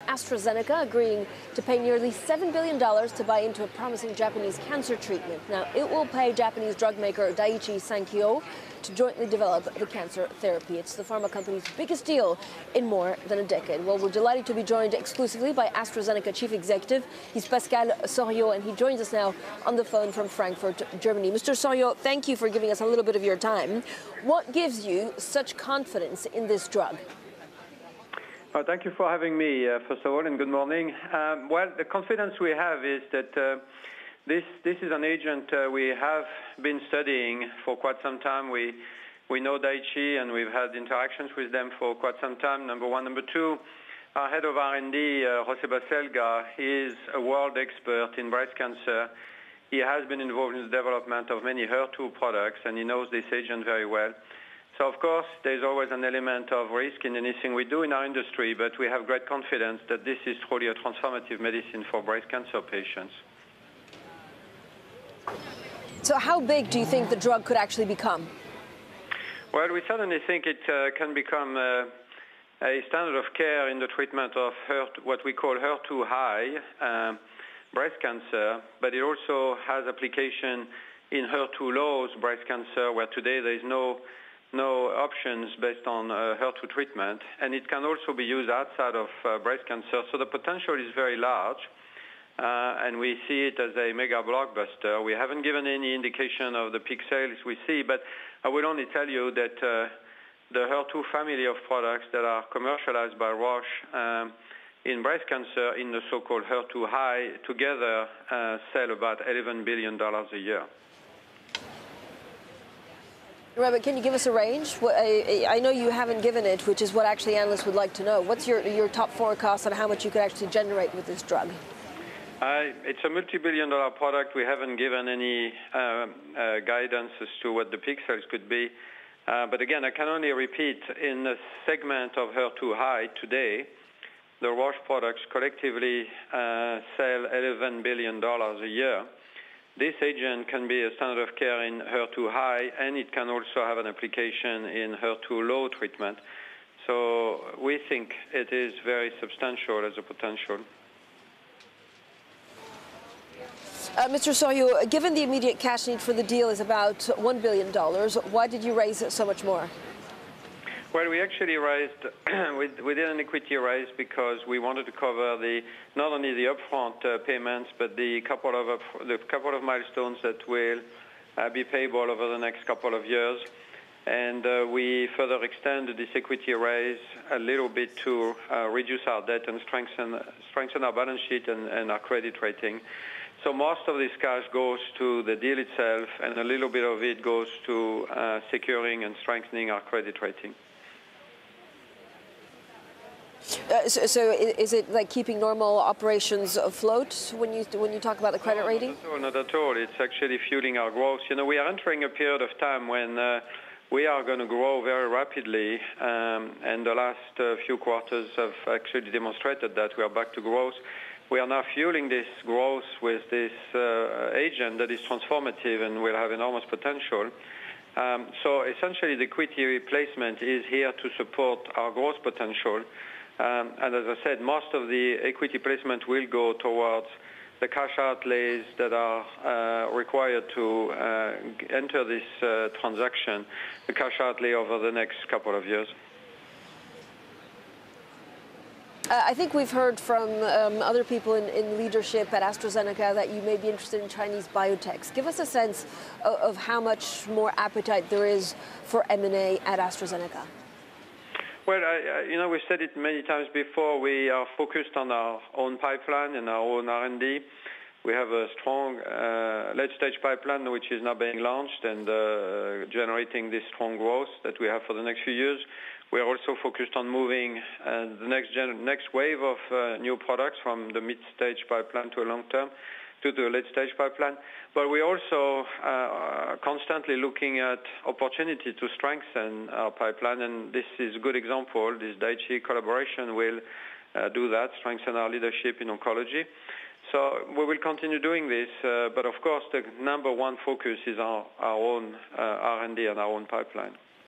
AstraZeneca agreeing to pay nearly $7 billion to buy into a promising Japanese cancer treatment. Now, it will pay Japanese drug maker Daiichi Sankyo to jointly develop the cancer therapy. It's the pharma company's biggest deal in more than a decade. Well, we're delighted to be joined exclusively by AstraZeneca Chief Executive. He's Pascal Soriot, and he joins us now on the phone from Frankfurt, Germany. Mr. Soriot, thank you for giving us a little bit of your time. What gives you such confidence in this drug? Thank you for having me, first of all, and good morning. Well, the confidence we have is that this is an agent we have been studying for quite some time. We know Daiichi, and we've had interactions with them for quite some time, number one. Number two, our head of R&D, Jose Baselga, is a world expert in breast cancer. He has been involved in the development of many HER2 products, and he knows this agent very well. So, of course, there's always an element of risk in anything we do in our industry, but we have great confidence that this is truly a transformative medicine for breast cancer patients. So how big do you think the drug could actually become? Well, we certainly think it can become a standard of care in the treatment of what we call HER2 high breast cancer, but it also has application in HER2 low breast cancer, where today there is no options based on HER2 treatment, and it can also be used outside of breast cancer. So the potential is very large, and we see it as a mega blockbuster. We haven't given any indication of the peak sales we see, but I will only tell you that the HER2 family of products that are commercialized by Roche in breast cancer in the so-called HER2 high together sell about $11 billion a year. Right, but can you give us a range? I know you haven't given it, which is what actually analysts would like to know. What's your top forecast on how much you could actually generate with this drug? It's a multi-billion-dollar product. We haven't given any guidance as to what the peak sales could be. But again, I can only repeat, in the segment of HER2 high today, the Roche products collectively sell $11 billion a year. This agent can be a standard of care in HER2 high, and it can also have an application in HER2 low treatment. So we think it is very substantial as a potential. Mr. Soriot, given the immediate cash need for the deal is about $1 billion, why did you raise so much more? Well, we actually raised, we did an equity raise because we wanted to cover not only the upfront payments, but the couple of milestones that will be payable over the next couple of years. And we further extended this equity raise a little bit to reduce our debt and strengthen our balance sheet and our credit rating. So most of this cash goes to the deal itself, and a little bit of it goes to securing and strengthening our credit rating. So is it like keeping normal operations afloat when you talk about the credit rating? Not at all. It's actually fueling our growth. You know, we are entering a period of time when we are going to grow very rapidly, and the last few quarters have actually demonstrated that we are back to growth. We are now fueling this growth with this agent that is transformative and will have enormous potential. So essentially, the equity replacement is here to support our growth potential. And as I said, most of the equity placement will go towards the cash outlays that are required to enter this transaction, the cash outlay over the next couple of years. I think we've heard from other people in leadership at AstraZeneca that you may be interested in Chinese biotechs. Give us a sense of how much more appetite there is for M&A at AstraZeneca. Well, you know, we've said it many times before. We are focused on our own pipeline and our own R&D. We have a strong late-stage pipeline, which is now being launched and generating this strong growth that we have for the next few years. We are also focused on moving the next wave of new products from the mid-stage pipeline to a long-term to the late-stage pipeline. But we're also constantly looking at opportunity to strengthen our pipeline, and this is a good example. This Daiichi collaboration will do that, strengthen our leadership in oncology. So we will continue doing this, but of course the number one focus is our own R&D and our own pipeline.